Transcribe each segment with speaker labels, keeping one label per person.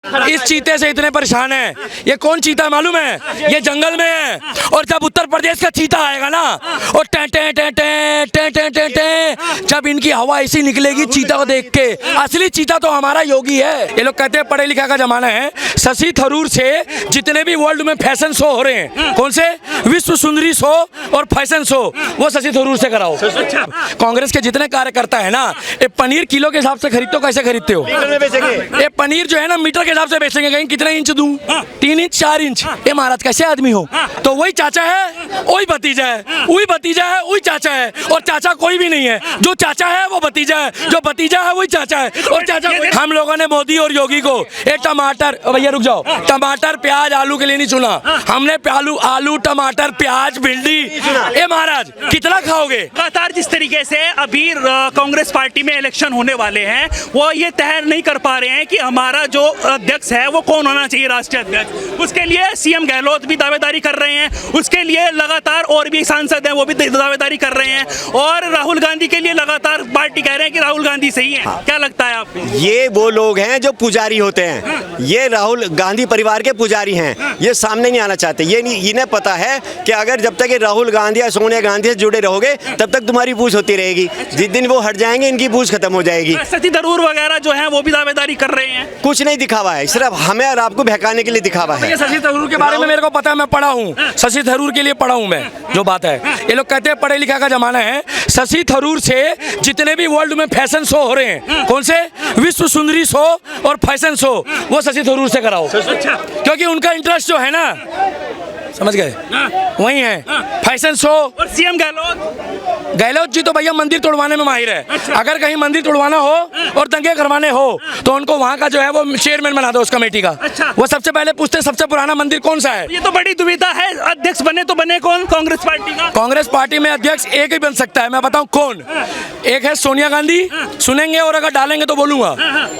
Speaker 1: इस चीते से इतने परेशान हैं। ये कौन चीता है मालूम है? ये जंगल में है, और जब उत्तर प्रदेश का चीता आएगा ना, और टे टे टे टे टे टे टे टे, जब इनकी हवा ऐसी निकलेगी चीता को देख के, असली चीता तो हमारा योगी है। ये लोग कहते हैं पढ़े लिखा का जमाना है। शशि थरूर से जितने भी वर्ल्ड में फैशन शो हो रहे हैं, कौन से विश्व सुंदरी शो और फैशन शो, वो शशि थरूर से कराओ। कांग्रेस के जितने कार्यकर्ता है ना, ये पनीर किलो के हिसाब से खरीदते हो, कैसे खरीदते हो? ये पनीर जो है ना मीटर के हिसाब से बेचेंगे। कहीं कितने इंच दूं? 3 इंच 4 इंच। ये महाराज कैसे आदमी हो? तो वही चाचा है, वही भतीजा है, वही भतीजा है, वही चाचा है, और चाचा कोई भी नहीं है। जो चाचा है वो भतीजा है, जो भतीजा है वही चाचा है, और चाचा। हम लोगों ने मोदी और योगी को ये टमाटर, भैया रुक जाओ, टमाटर प्याज आलू के लिए नहीं चुना हमने। आलू टमाटर प्याज भिंडी, ये महाराज कितना खाओगे?
Speaker 2: लगातार जिस तरीके से अभी कांग्रेस पार्टी में इलेक्शन होने वाले हैं, वो ये तय नहीं कर पा रहे हैं कि हमारा जो अध्यक्ष है वो कौन होना चाहिए, राष्ट्रीय अध्यक्ष। उसके लिए सीएम गहलोत भी दावेदारी कर रहे हैं, उसके लिए लगातार और भी सांसद हैं वो भी दावेदारी कर रहे हैं, और राहुल गांधी के लिए लगातार पार्टी कह रहे हैं कि राहुल गांधी सही है। क्या लगता है आपको?
Speaker 3: ये वो लोग हैं जो पुजारी होते हैं, ये राहुल गांधी परिवार के पुजारी हैं। ये सामने नहीं आना चाहते। ये नहीं, इन्हें पता है कि अगर जब तक ये राहुल गांधी या सोनिया गांधी से जुड़े रहोगे तब तक तुम्हारी पूछ होती रहेगी। जिस दिन वो हट जाएंगे इनकी पूछ खत्म हो जाएगी।
Speaker 2: शशि थरूर वगैरह जो है वो भी दावेदारी कर रहे हैं।
Speaker 3: कुछ नहीं दिखावा है, सिर्फ हमें और आपको बहकाने के लिए दिखावा है।
Speaker 1: शशि थरूर के बारे में मेरे को पता है, मैं पढ़ा हूँ, शशि थरूर के लिए पढ़ा हूँ मैं। जो बात है, ये लोग कहते हैं पढ़े लिखा का जमाना है। शशि थरूर से जितने भी वर्ल्ड में फैशन शो हो रहे हैं, कौन से विश्व सुंदरी शो और फैशन शो, वो शशि थरूर से कराओ। क्योंकि उनका इंटरेस्ट जो है ना, समझ गए, वही है फैशन शो।
Speaker 2: और सीएम
Speaker 1: गहलोत जी तो भैया मंदिर तोड़वाने में माहिर है। अगर कहीं मंदिर तोड़वाना हो और दंगे करवाने हो तो उनको वहाँ का जो है वो चेयरमैन बना दो उस कमेटी का। वो सबसे पहले पूछते सबसे पुराना मंदिर कौन सा है।
Speaker 2: ये तो बड़ी दुविधा है, अध्यक्ष बने तो बने कौन कांग्रेस पार्टी का?
Speaker 1: कांग्रेस पार्टी में अध्यक्ष एक ही बन सकता है, मैं बताऊं कौन। एक है सोनिया गांधी, सुनेंगे और अगर डालेंगे तो बोलूंगा,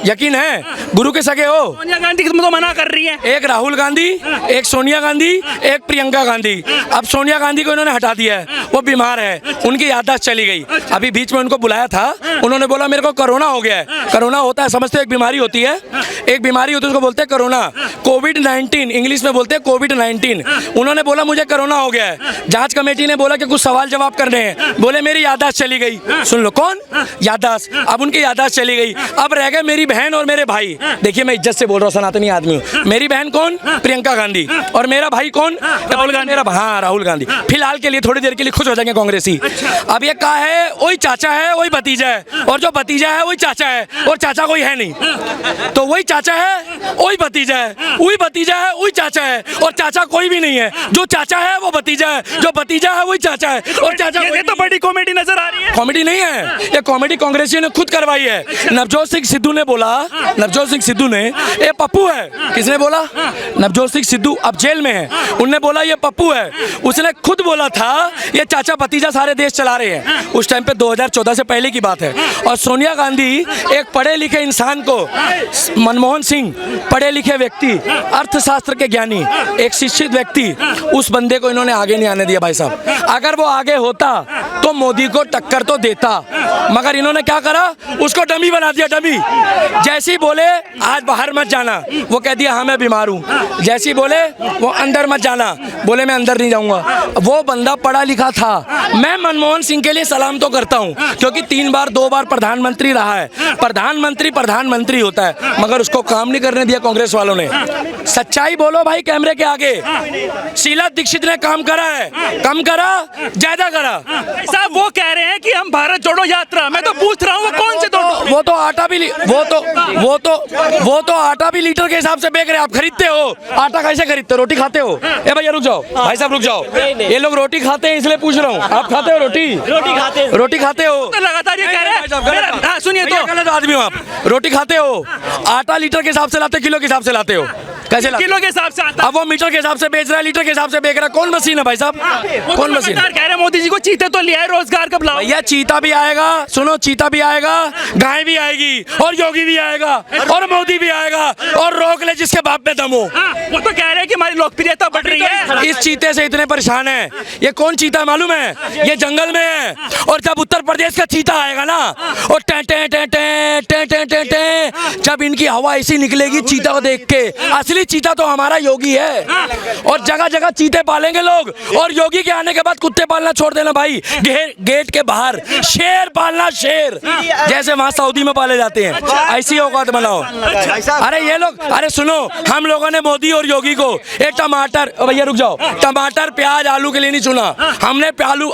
Speaker 1: यकीन है, गुरु के सगे हो।
Speaker 2: सोनिया गांधी तो मना कर रही है।
Speaker 1: एक राहुल गांधी, एक सोनिया गांधी, एक प्रियंका गांधी। अब सोनिया गांधी को इन्होंने हटा दिया है, वो बीमार है, उनकी याददाश्त चली गई। अभी बीच में उनको बुलाया था, उन्होंने बोला मेरे को कोरोना हो गया है। कोरोना होता है, समझते हो, एक बीमारी होती है, एक बीमारी होती है, उसको बोलते हैं कोरोना, कोविड-19 इंग्लिश में बोलते हैं कोविड-19। उन्होंने बोला मुझे कोरोना हो गया है। जांच कमेटी ने बोला कि कुछ सवाल जवाब करने हैं, बोले मेरी याददाश्त चली गई। सुन लो, कौन? याददाश्त। अब उनकी याददाश्त चली गई, अब रह गए मेरी बहन और मेरे भाई। देखिए मैं इज्जत से बोल रहा हूँ, सनातनी आदमी हूँ। मेरी बहन कौन? प्रियंका गांधी। और मेरा भाई कौन? राहुल गांधी। हाँ, राहुल गांधी। फिलहाल के लिए, थोड़ी देर के लिए खुश हो जाएंगे कांग्रेसी। अब ये कहा है वही चाचा है, वही भतीजा है, और जो भतीजा है वही चाचा है, और चाचा कोई है नहीं। तो वही चाचा है, वही भतीजा है, वही भतीजा है, वही चाचा है, और चाचा कोई भी नहीं है। जो चाचा है वो भतीजा है, जो भतीजा है वही चाचा है, और चाचा।
Speaker 2: ये तो बड़ी कॉमेडी नजर आ रही है।
Speaker 1: कॉमेडी नहीं है, ये कॉमेडी कांग्रेसियों ने खुद करवाई है। नवजोत सिंह सिद्धू ने बोला, नवजोत सिंह सिद्धू ने, ये पप्पू है। किसने बोला? नवजोत सिंह सिद्धू अब जेल में है, उनने बोला ये पप्पू है। उसने खुद बोला था ये चाचा भतीजा सारे देश चला रहे हैं। उस टाइम पे 2014 से पहले की बात है। और सोनिया गांधी एक पढ़े लिखे इंसान को, मनमोहन सिंह पढ़े लिखे व्यक्ति, अर्थशास्त्र के ज्ञानी, एक शिक्षित व्यक्ति, उस बंदे को इन्होंने आगे नहीं आने दिया भाई साहब। अगर वो आगे होता तो मोदी को टक्कर तो देता, मगर इन्होंने क्या करा, उसको डमी बना दिया, डमी। जैसी बोले आज बाहर मत जाना, वो कह दिया हाँ मैं बीमार हूँ। जैसी बोले वो अंदर मत जाना, बोले मैं अंदर नहीं जाऊंगा। वो बंदा पढ़ा लिखा था। मैं मनमोहन सिंह के लिए सलाम तो करता हूँ, क्योंकि 3 बार 2 बार प्रधानमंत्री रहा है। प्रधानमंत्री होता है, मगर उसको काम नहीं करने दिया कांग्रेस वालों ने। सच्चाई बोलो भाई कैमरे के आगे। शीला दीक्षित ने काम करा है, कम करा, ज्यादा करा।
Speaker 2: साहब वो कह रहे हैं कि हम भारत जोड़ो यात्रा, मैं तो पूछ रहा हूँ वो कौन से जोड़ो?
Speaker 1: वो तो आटा भी आटा भी लीटर के हिसाब से बेच रहे हैं। आप खरीदते हो आटा, कैसे खरीदते हो? रोटी खाते हो? ए भैया रुक जाओ, भाई साहब रुक जाओ। ये लोग रोटी खाते हैं इसलिए पूछ रहा हूँ, आप खाते हो रोटी? रोटी खाते हो?
Speaker 2: तो लगातार ये कह रहे हैं। सुनिए तो,
Speaker 1: गलत आदमी हो आप। रोटी खाते हो? आटा लीटर के हिसाब से लाते, किलो के हिसाब से लाते हो? कैसे
Speaker 2: किलो के हिसाब से आता?
Speaker 1: अब वो मीटर के हिसाब से बेच रहा है, लीटर के हिसाब से बेच रहा है। कौन मशीन है भाई साहब? कौन मशीन?
Speaker 2: कह रहे मोदी जी को चीते तो लिया है, रोजगार कब लाओ?
Speaker 1: भैया चीता भी आएगा, सुनो, चीता भी आएगा, गाय भी आएगी, और योगी भी आएगा, और मोदी भी आएगा, और रोक बोले जिसके बाप में दम हो।
Speaker 2: वो तो कह रहे हैं कि हमारी लोकप्रियता बढ़ रही है।
Speaker 1: इस चीते से इतने परेशान हैं। ये कौन चीता है मालूम है? ये जंगल में है। और जब उत्तर प्रदेश का चीता आएगा ना, और टे टे टे टे टे टे टे टे, जब इनकी हवा ऐसी निकलेगी चीता को देख के, असली चीता तो हमारा योगी है। और जगह जगह चीते पालेंगे लोग, और योगी के आने के बाद कुत्ते पालना छोड़ देना भाई। गेट के बाहर शेर पालना, शेर जैसे वहां सऊदी में पाले जाते हैं, ऐसी औकात बनाओ। अरे ये लोग, अरे सुनो, हम लोगों ने मोदी और योगी को एक टमाटर, भैया रुक जाओ, टमाटर प्याज आलू के लिए नहीं चुना हमने।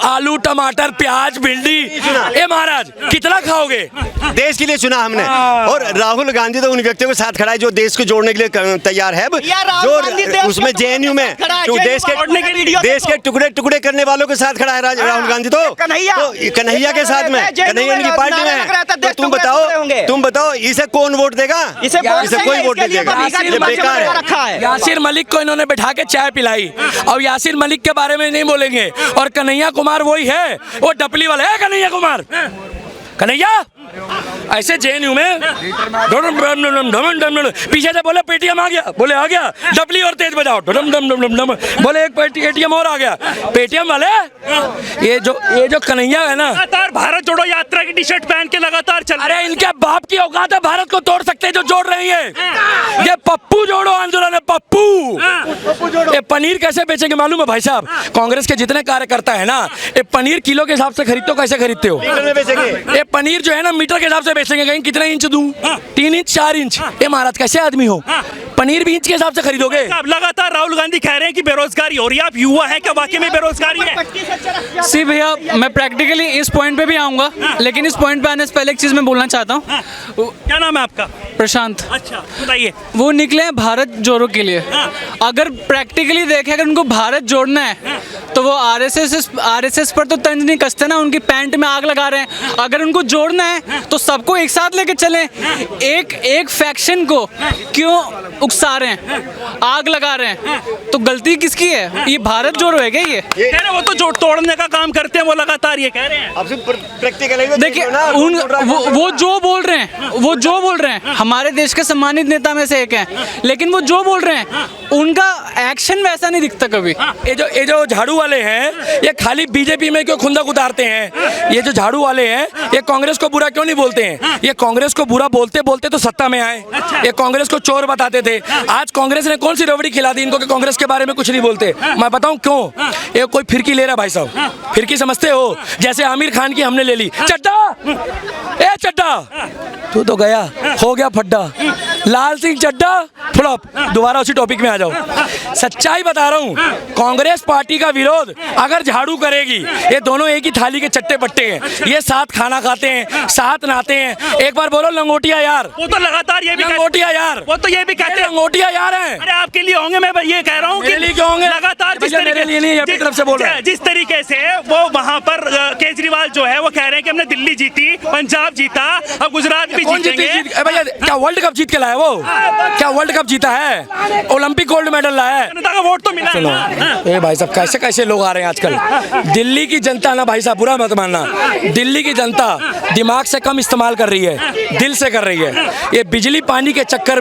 Speaker 1: आलू टमाटर प्याज भिंडी, ए महाराज कितना खाओगे?
Speaker 3: देश के लिए चुना हमने। और राहुल गांधी तो उन व्यक्तियों के साथ खड़ा है जो देश को जोड़ने के लिए तैयार है, जो उसमें जेएनयू में जो देश के टुकड़े टुकड़े करने वालों के साथ खड़ा है राहुल गांधी। तो कन्हैया के साथ में, कन्हैया इनकी पार्टी में है। तो तुम बताओ इसे कौन वोट देगा? इसे कोई वोट नहीं देगा, ये बेकार है।
Speaker 1: यासिर मलिक को इन्होंने बैठा के चाय पिलाई, और यासिर मलिक के बारे में नहीं बोलेंगे। और कन्हैया कुमार वही है, वो डपली वाला है कन्हैया कुमार। कन्हैया ऐसे जेएनयू में पीछे से बोले पेटीएम आ गया, बोले आ गया, डबली और तेज बजाओ, बोले एक पेटीएम और आ गया, पेटीएम वाले। ये जो कन्हैया है ना,
Speaker 2: लगातार भारत जोड़ो यात्रा की टी शर्ट पहन के लगातार चल।
Speaker 1: अरे इनके बाप की औकात है भारत को तोड़ सकते हैं जो जोड़ रही है। ये पप्पू जोड़ो आंदोलन है, पप्पू। ये पनीर कैसे बेचेंगे मालूम है भाई साहब? कांग्रेस के जितने कार्यकर्ता है ना, ये पनीर किलो के हिसाब से खरीदते हो, कैसे खरीदते हो? ये पनीर जो है ना मीटर के हिसाब से बेचेंगे, कहीं कितने इंच दूं, 3 इंच 4 इंच। ये महाराज कैसे आदमी हो? पनीर भी इंच के हिसाब से खरीदोगे?
Speaker 2: लगातार राहुल गांधी कह रहे हैं कि बेरोजगारी हो रही है। आप युवा हैं, क्या वाकई में बेरोजगारी है?
Speaker 4: सी भैया, मैं प्रैक्टिकली इस पॉइंट पे भी आऊंगा, लेकिन इस पॉइंट पे आने से पहले एक चीज मैं बोलना चाहता हूँ।
Speaker 2: क्या नाम है आपका?
Speaker 4: प्रशांत।
Speaker 2: अच्छा बताइए।
Speaker 4: वो निकले हैं भारत जोड़ो के लिए। अगर प्रैक्टिकली देखें, अगर उनको भारत जोड़ना है तो वो आरएसएस पर तो तंज नहीं कसते ना, उनकी पैंट में आग लगा रहे हैं। अगर उनको जोड़ना है तो सबको एक साथ लेके चलें। एक फैक्शन को क्यों उकसा रहे हैं, आग लगा रहे हैं? तो गलती किसकी है? ये भारत जोड़ो है क्या? ये
Speaker 2: कह रहे वो तो जोड़ तोड़ने का काम करते हैं, वो लगातार ये कह रहे हैं।
Speaker 4: देखिए, वो जो बोल रहे हैं हमारे देश के सम्मानित नेता में से एक हैं, लेकिन वो जो बोल रहे हैं उनका एक्शन वैसा नहीं दिखता कभी।
Speaker 1: ये जो झाड़ू वाले हैं, ये खाली बीजेपी में क्यों खुंदक उतारते हैं? ये जो झाड़ू वाले हैं, ये कांग्रेस को बुरा क्यों नहीं बोलते हैं? ये कांग्रेस को बुरा बोलते बोलते तो सत्ता में आए। ये कांग्रेस को चोर बताते थे, आज कांग्रेस ने कौन सी रबड़ी खिला दी इनको कि कांग्रेस के बारे में कुछ नहीं बोलते? मैं बताऊं क्यों? ये कोई फिरकी ले रहा भाई साहब। फिरकी समझते हो? जैसे आमिर खान की हमने ले ली। चड्डा, ए चड्डा, तू तो गया, हो गया फड्डा। लाल सिंह चड्डा फ्लॉप। दोबारा उसी टॉपिक में आ जाओ। सच्चाई बता रहा हूँ, कांग्रेस पार्टी का विरोध अगर झाड़ू करेगी, ये दोनों एक ही थाली के चट्टे पट्टे हैं, ये साथ खाना खाते हैं, साथ नहाते हैं। एक बार बोलो लंगोटिया यार।
Speaker 2: वो तो लगातार ये भी
Speaker 1: लंगोटिया यार,
Speaker 2: वो तो ये भी कहते हैं
Speaker 1: लंगोटिया यार हैं।
Speaker 2: अरे आपके लिए होंगे, मैं ये कह रहा हूँ कि
Speaker 1: मेरे लिए क्यों होंगे?
Speaker 2: लगातार जिस तरीके से वो वहाँ पर केजरीवाल जो है वो कह रहे हैं कि हमने दिल्ली जीती, पंजाब जीता, अब गुजरात भी जीतेंगे।
Speaker 1: भैया क्या वर्ल्ड कप जीत के लाया वो? क्या वर्ल्ड कप जीता है? ओलंपिक गोल्ड मेडल लाया है।
Speaker 2: जनता का वोट तो मिला।
Speaker 1: सुनो ए भाई साहब, कैसे कैसे लोग आ रहे हैं आजकल। दिल्ली की जनता ना भाई साहब, बुरा मत मानना, दिल्ली की जनता दिमाग से कम इस्तेमाल कर रही है, दिल से कर रही है। ये बिजली पानी के चक्कर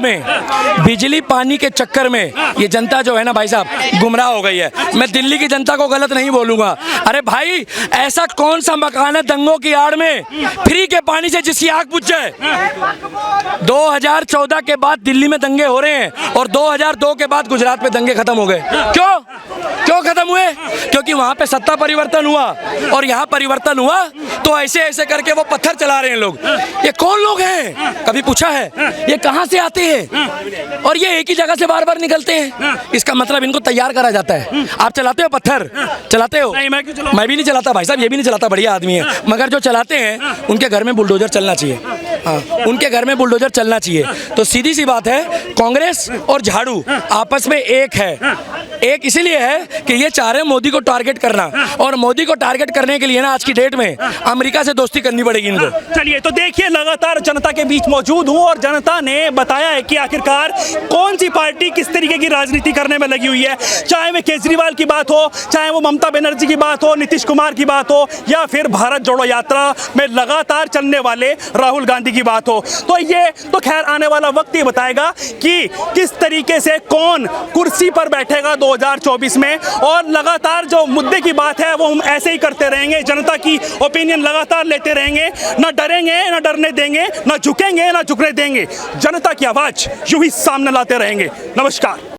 Speaker 1: में ये जनता जो है ना भाई साहब गुमराह हो गई है। मैं दिल्ली की जनता को गलत नहीं बोलूंगा। अरे भाई, ऐसा कौन सा मकान है दंगों की आड़ में फ्री के पानी से जिसकी आग बुझ जाए? 2014 के बाद दिल्ली में दंगे हो रहे हैं, और 2002 के बाद गुजरात में दंगे खत्म हो गए। क्यों खत्म हुए? क्योंकि वहां पे सत्ता परिवर्तन हुआ, और यहाँ परिवर्तन हुआ तो ऐसे ऐसे करके वो पत्थर चला रहे हैं लोग। ये कौन लोग हैं? कभी पूछा है? ये कहां से आते हैं? और ये एक ही जगह से बार बार निकलते हैं। इसका मतलब इनको तैयार करा जाता है। आप चलाते हो पत्थर? चलाते हो?
Speaker 2: नहीं,
Speaker 1: मैं भी नहीं चलाता भाई साहब, ये भी नहीं चलाता, बढ़िया आदमी है। मगर जो चलाते हैं उनके घर में बुलडोजर चलना चाहिए। हाँ, उनके घर में बुलडोजर चलना चाहिए। तो सीधी सी बात है, कांग्रेस और झाड़ू आपस में एक है। एक इसीलिए है कि ये चाह रहे हैं मोदी को टारगेट करना, और मोदी को टारगेट करने के लिए ना आज की डेट में अमेरिका से दोस्ती करनी पड़ेगी इनको।
Speaker 2: चलिए, तो देखिए, लगातार जनता के बीच मौजूद हूं और जनता ने बताया है कि आखिरकार कौन सी पार्टी किस तरीके की राजनीति करने में लगी हुई है। चाहे वो केजरीवाल की बात हो, चाहे वो ममता बनर्जी की बात हो, नीतीश कुमार की बात हो, या फिर भारत जोड़ो यात्रा में लगातार चलने वाले राहुल गांधी की बात हो। तो ये तो खैर आने वाला वक्त ही बताएगा कि किस तरीके से कौन कुर्सी पर बैठेगा 2024 में। और लगातार जो मुद्दे की बात है वो हम ऐसे ही करते रहेंगे, जनता की ओपिनियन लगातार लेते रहेंगे, ना डरेंगे ना डरने देंगे, ना झुकेंगे ना झुकने देंगे। जनता की आवाज यूं ही सामने लाते रहेंगे। नमस्कार।